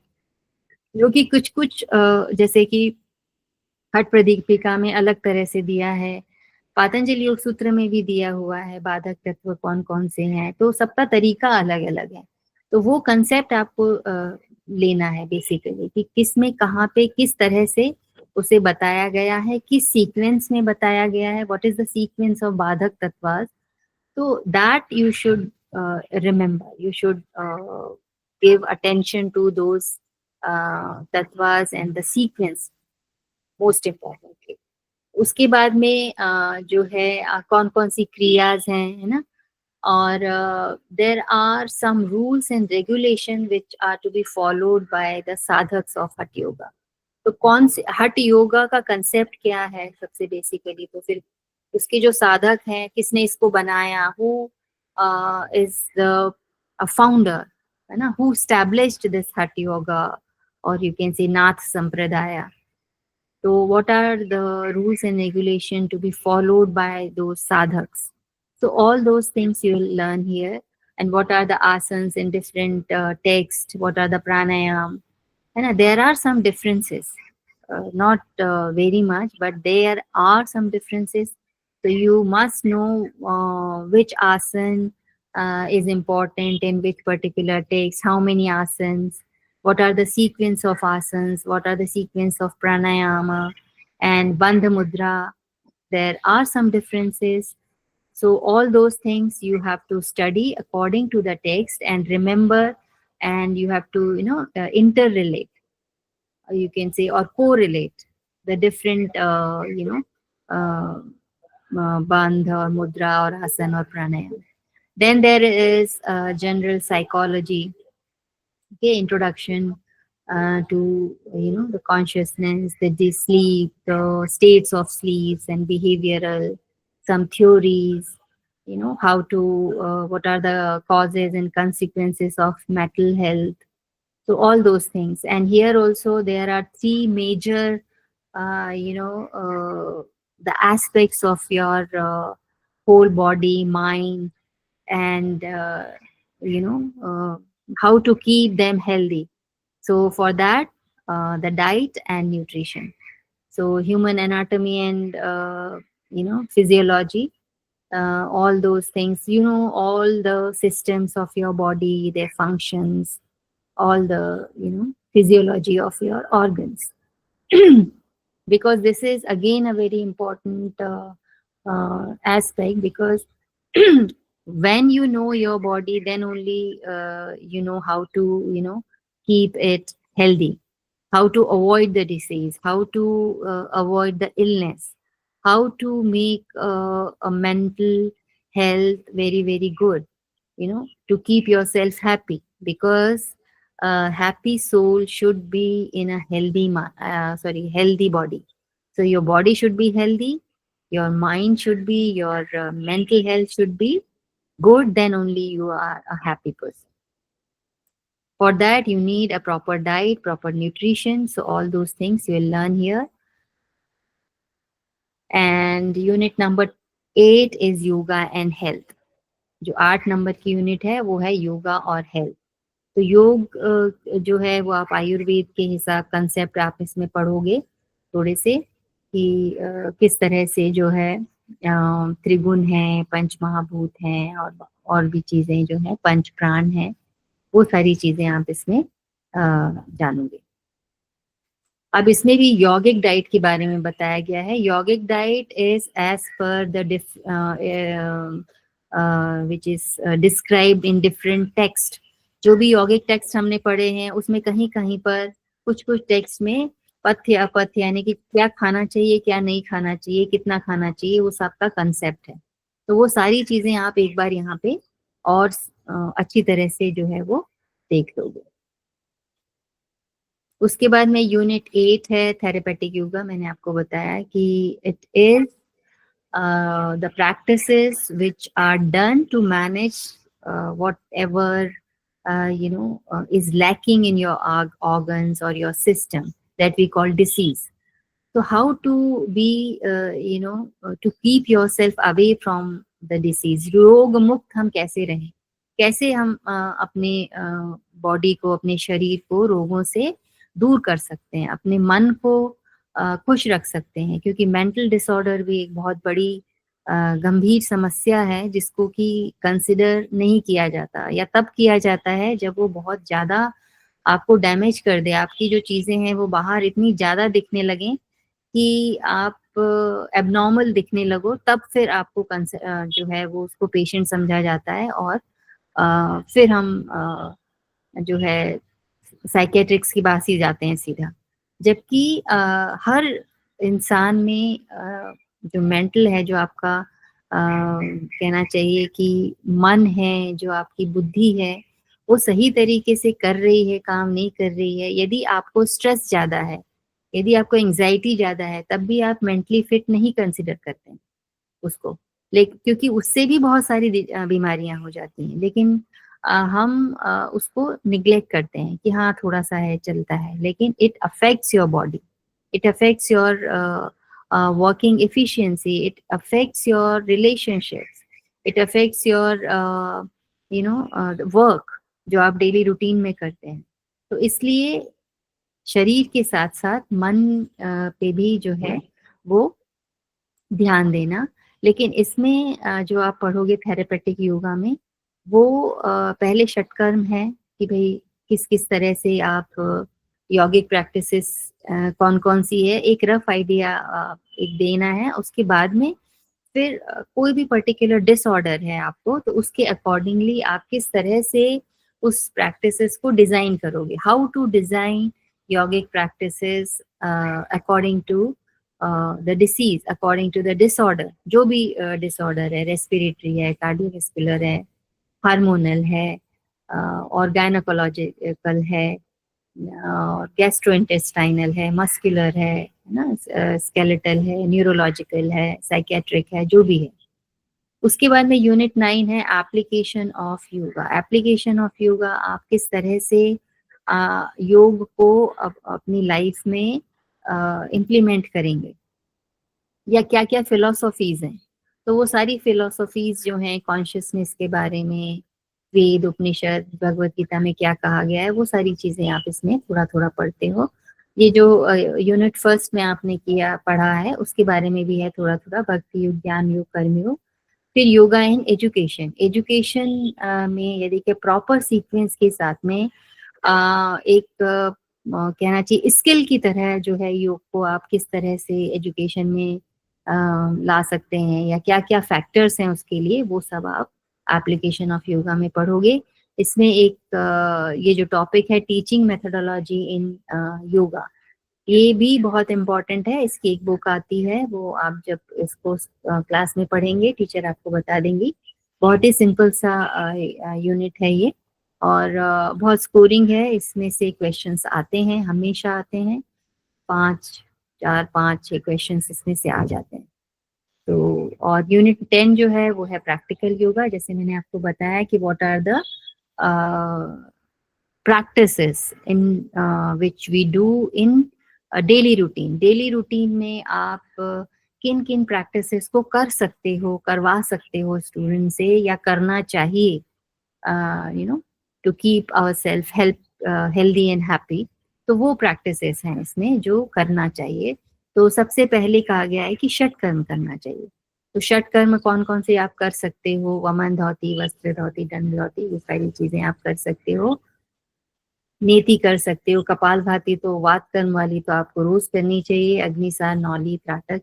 जो कि कुछ जैसे कि हठ प्रदीपिका में अलग तरह से दिया है, पातंजलि योग सूत्र में भी दिया हुआ है बाधक तत्व कौन कौन से हैं, तो सबका तरीका अलग अलग है. तो वो कंसेप्ट आपको लेना है बेसिकली कि किस में कहाँ पे किस तरह से उसे बताया गया है, किस सीक्वेंस में बताया गया है, what is the sequence of बाधक तत्वास. तो that you should remember, you should give attention to those tatvas and the sequence most importantly. उसके बाद में जो है कौन कौन सी क्रियाज हैं, है ना, और there are some rules and regulation which are to be followed by the साधक्स ऑफ हठ योगा. तो कौन से हठ योगा का कंसेप्ट क्या है सबसे बेसिकली, तो फिर उसके जो साधक हैं, किसने इसको बनाया, हु इज द फाउंडर, है ना, हु स्टैब्लिश्ड दिस हठ योगा, और यू कैन से नाथ संप्रदाय. So what are the rules and regulation to be followed by those sadhaks? So all those things you will learn here. And what are the asanas in different texts? What are the pranayam? And there are some differences, not very much, but there are some differences. So you must know which asana is important in which particular text, how many asanas, what are the sequence of asanas, what are the sequence of pranayama and bandha mudra. There are some differences. So all those things you have to study according to the text and remember, and you have to, interrelate, or you can say, or correlate the different, bandha or mudra or asana or pranayama. Then there is general psychology, okay, introduction to, the consciousness, the sleep, the states of sleeps and behavioral, some theories, how to, what are the causes and consequences of mental health. So all those things. And here also there are three major, the aspects of your whole body, mind, and, how to keep them healthy. So for that, the diet and nutrition. So human anatomy and, physiology, all those things, all the systems of your body, their functions, all the, physiology of your organs. Because this is again a very important aspect, because when you know your body, then only you know how to, keep it healthy, how to avoid the disease, how to avoid the illness, how to make a mental health very, very good, to keep yourself happy, because happy soul should be in a healthy body. So your body should be healthy, your mind should be, your mental health should be good, then only you are a happy person. For that, you need a proper diet, proper nutrition. So all those things you will learn here. And unit number 8 is yoga and health. जो 8 number की unit है वो है योगा और health. तो योग जो है वो आप आयुर्वेद के हिसाब कंसेप्ट आप इसमें पढ़ोगे थोड़े से, कि किस तरह से जो है त्रिगुण है, पंच महाभूत हैं, और भी चीजें जो है, पंच प्राण है, वो सारी चीजें आप इसमें जानोगे. अब इसमें भी यौगिक डाइट के बारे में बताया गया है. यौगिक diet is as per the which is described in different text. जो भी यौगिक टेक्स्ट हमने पढ़े हैं उसमें कहीं कहीं पर कुछ टेक्स्ट में पथ्य अपथ्य, यानी कि क्या खाना चाहिए, क्या नहीं खाना चाहिए, कितना खाना चाहिए, वो सबका कंसेप्ट है. तो वो सारी चीजें आप एक बार यहाँ पे और अच्छी तरह से जो है वो देख लोगे. उसके बाद में यूनिट 8 है थेरेपेटिक योगा. मैंने आपको बताया कि it is the practices which are done to manage whatever is lacking in your organs or your system that we call disease. So how to be to keep yourself away from the disease. रोग मुक्त हम कैसे रहें, कैसे हम अपने body को, अपने शरीर को रोगों से दूर कर सकते हैं, अपने मन को खुश रख सकते हैं. क्योंकि मेंटल डिसऑर्डर भी एक बहुत बड़ी गंभीर समस्या है जिसको कि कंसिडर नहीं किया जाता, या तब किया जाता है जब वो बहुत ज़्यादा आपको डैमेज कर दे, आपकी जो चीज़ें हैं वो बाहर इतनी ज़्यादा दिखने लगें कि आप एबनॉर्मल दिखने लगो, तब फिर आपको जो है वो उसको पेशेंट समझा जाता है, और फिर हम जो है साइकेट्रिक्स की पास ही जाते हैं सीधा, जबकि हर इंसान में जो मेंटल है, जो आपका कहना चाहिए कि मन है, जो आपकी बुद्धि है, वो सही तरीके से कर रही है, काम नहीं कर रही है। यदि आपको स्ट्रेस ज़्यादा है, यदि आपको एंग्जाइटी ज़्यादा है, तब भी आप मेंटली फिट नहीं कंसिडर करते हैं उसको, लेकिन क्योंकि उससे भी बहुत सारी बीमारियां हो जाती हैं। लेकिन हम उसको निग्लेक्ट करते हैं कि हाँ थोड़ा सा है, चलता है, लेकिन it affects your body, it affects your working efficiency, it affects your relationships, it affects your the work जो आप डेली रूटीन में करते हैं। तो इसलिए शरीर के साथ साथ मन पे भी जो है वो ध्यान देना। लेकिन इसमें जो आप पढ़ोगे थेरेपेटिक योगा में, वो पहले षटकर्म है कि भाई किस किस तरह से आप यौगिक प्रैक्टिसेस कौन कौन सी है, एक रफ आइडिया एक देना है। उसके बाद में फिर कोई भी पर्टिकुलर डिसऑर्डर है आपको, तो उसके अकॉर्डिंगली आप किस तरह से उस प्रैक्टिसेस को डिजाइन करोगे, हाउ टू डिजाइन यौगिक practices according to the disease, according to the disorder. जो भी डिसऑर्डर है, रेस्पिरेटरी है, कार्डियोवैस्कुलर है, हार्मोनल है, और गायनोकोलॉजिकल है, और गैस्ट्रोइंटेस्टाइनल है, मस्कुलर है ना, स्केलेटल है, न्यूरोलॉजिकल है, साइकेट्रिक है, जो भी है। उसके बाद में यूनिट 9 है application of yoga. Application of yoga, आप किस तरह से योग को अपनी लाइफ में इम्प्लीमेंट करेंगे, या क्या क्या फिलोसॉफीज हैं। तो वो सारी फिलोसॉफीज जो हैं कॉन्शियसनेस के बारे में, वेद, उपनिषद, भगवत गीता में क्या कहा गया है, वो सारी चीजें आप इसमें थोड़ा थोड़ा पढ़ते हो। ये जो यूनिट 1 में आपने किया पढ़ा है, उसके बारे में भी है थोड़ा थोड़ा, भक्ति योग, ज्ञान योग, कर्म योग। फिर योगा इन एजुकेशन। एजुकेशन में यदि के प्रॉपर सीक्वेंस के साथ में एक कहना चाहिए स्किल की तरह जो है योग को आप किस तरह से एजुकेशन में ला सकते हैं, या क्या क्या फैक्टर्स हैं उसके लिए, वो सब आप एप्लीकेशन ऑफ योगा में पढ़ोगे। इसमें एक ये जो टॉपिक है टीचिंग मेथोडोलॉजी इन योगा, ये भी बहुत इम्पोर्टेंट है। इसकी एक बुक आती है, वो आप जब इसको क्लास में पढ़ेंगे टीचर आपको बता देंगी। बहुत ही सिंपल सा यूनिट है ये, और बहुत स्कोरिंग है। इसमें से क्वेश्चंस आते हैं, हमेशा आते हैं, 5-4-5-6 क्वेश्चंस इसमें से आ जाते हैं। तो और यूनिट 10 जो है वो है प्रैक्टिकल योगा। जैसे मैंने आपको बताया कि what are the practices in which we do in daily routine. Daily routine में आप किन किन प्रैक्टिसेस को कर सकते हो, करवा सकते हो स्टूडेंट से, या करना चाहिए to keep our self healthy and happy. तो वो प्रैक्टिसेस हैं इसमें जो करना चाहिए। तो सबसे पहले कहा गया है कि षट कर्म करना चाहिए। तो षट कर्म कौन कौन से आप कर सकते हो, वमन धोती, वस्त्र धोती, दंड धोती, ये सारी चीजें आप कर सकते हो। नेति कर सकते हो, कपाल भाती तो वात कर्म वाली तो आपको रोज करनी चाहिए। अग्निसार, नौली, त्राटक।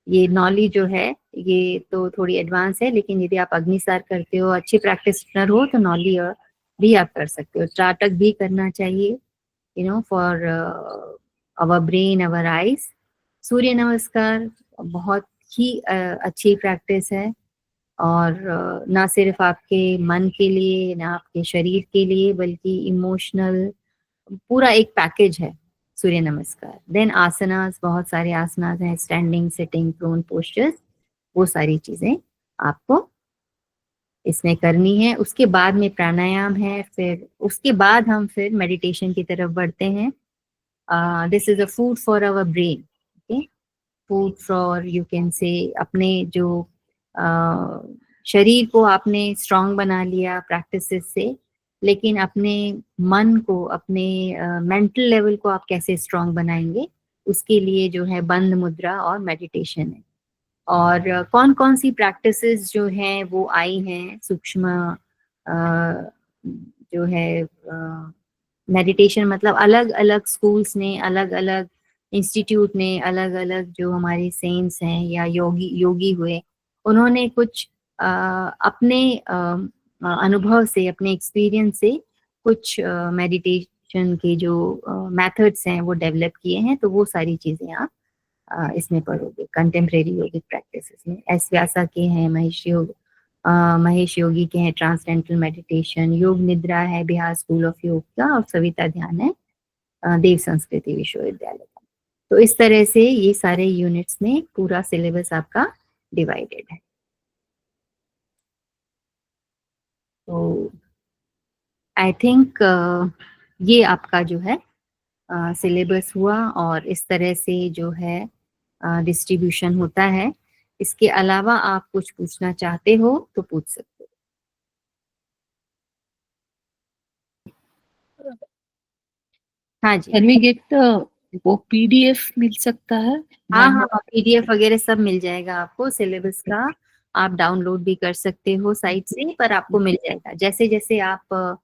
ये नौली जो है ये तो थोड़ी एडवांस है, लेकिन यदि आप अग्निसार करते हो, अच्छे प्रैक्टिशनर हो, तो नौली भी आप कर सकते हो। त्राटक भी करना चाहिए, for our brain, our eyes. Surya Namaskar बहुत ही अच्छी प्रैक्टिस है, और ना सिर्फ आपके मन के लिए, ना आपके शरीर के लिए, बल्कि इमोशनल पूरा एक पैकेज है सूर्य नमस्कार। देन आसनास, बहुत सारे आसनास हैं, स्टैंडिंग, सिटिंग, प्रोन पोस्चर्स, वो सारी चीजें आपको इसमें करनी है। उसके बाद में प्राणायाम है, फिर उसके बाद हम फिर मेडिटेशन की तरफ बढ़ते हैं। This is a food for our brain, okay, food for, you can say, अपने जो शरीर को आपने स्ट्रांग बना लिया प्रैक्टिसेस से, लेकिन अपने मन को, अपने मेंटल लेवल को आप कैसे स्ट्रांग बनाएंगे, उसके लिए जो है बंद मुद्रा और मेडिटेशन है। और कौन कौन सी प्रैक्टिसेस जो हैं वो आई हैं सूक्ष्म जो है मेडिटेशन, मतलब अलग अलग स्कूल्स ने, अलग अलग इंस्टीट्यूट ने, अलग अलग जो हमारे सेंट्स हैं या योगी हुए, उन्होंने कुछ अपने अनुभव से, अपने एक्सपीरियंस से कुछ डिस्ट्रीब्यूशन के जो मेथड्स हैं वो डेवलप किए हैं, तो वो सारी चीजें आप इसमें पढ़ोगे कंटेम्प्रेरी योगिक प्रैक्टिसेस में। एस व्यासा के हैं महेश योगी के हैं ट्रांसडेंटल मेडिटेशन, योग निद्रा है बिहार स्कूल ऑफ योग का, और सविता ध्यान है देव संस्कृति विश्वविद्यालय का। तो इस तरह से ये सारे यूनिट्स में पूरा सिलेबस आपका डिवाइडेड है। तो आई थिंक ये आपका जो है सिलेबस हुआ, और इस तरह से जो है डिस्ट्रीब्यूशन होता है। इसके अलावा आप कुछ पूछना चाहते हो तो पूछ सकते हो। हाँ जी, Can we get वो PDF मिल सकता है? हाँ हाँ, PDF वगैरह सब मिल जाएगा आपको सिलेबस का। आप डाउनलोड भी कर सकते हो साइट से, पर आपको मिल जाएगा जैसे जैसे आप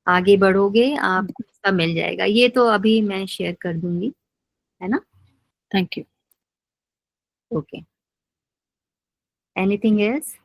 आगे बढ़ोगे आप सब मिल जाएगा। ये तो अभी मैं शेयर कर दूंगी, है ना? Thank you. Okay, anything else?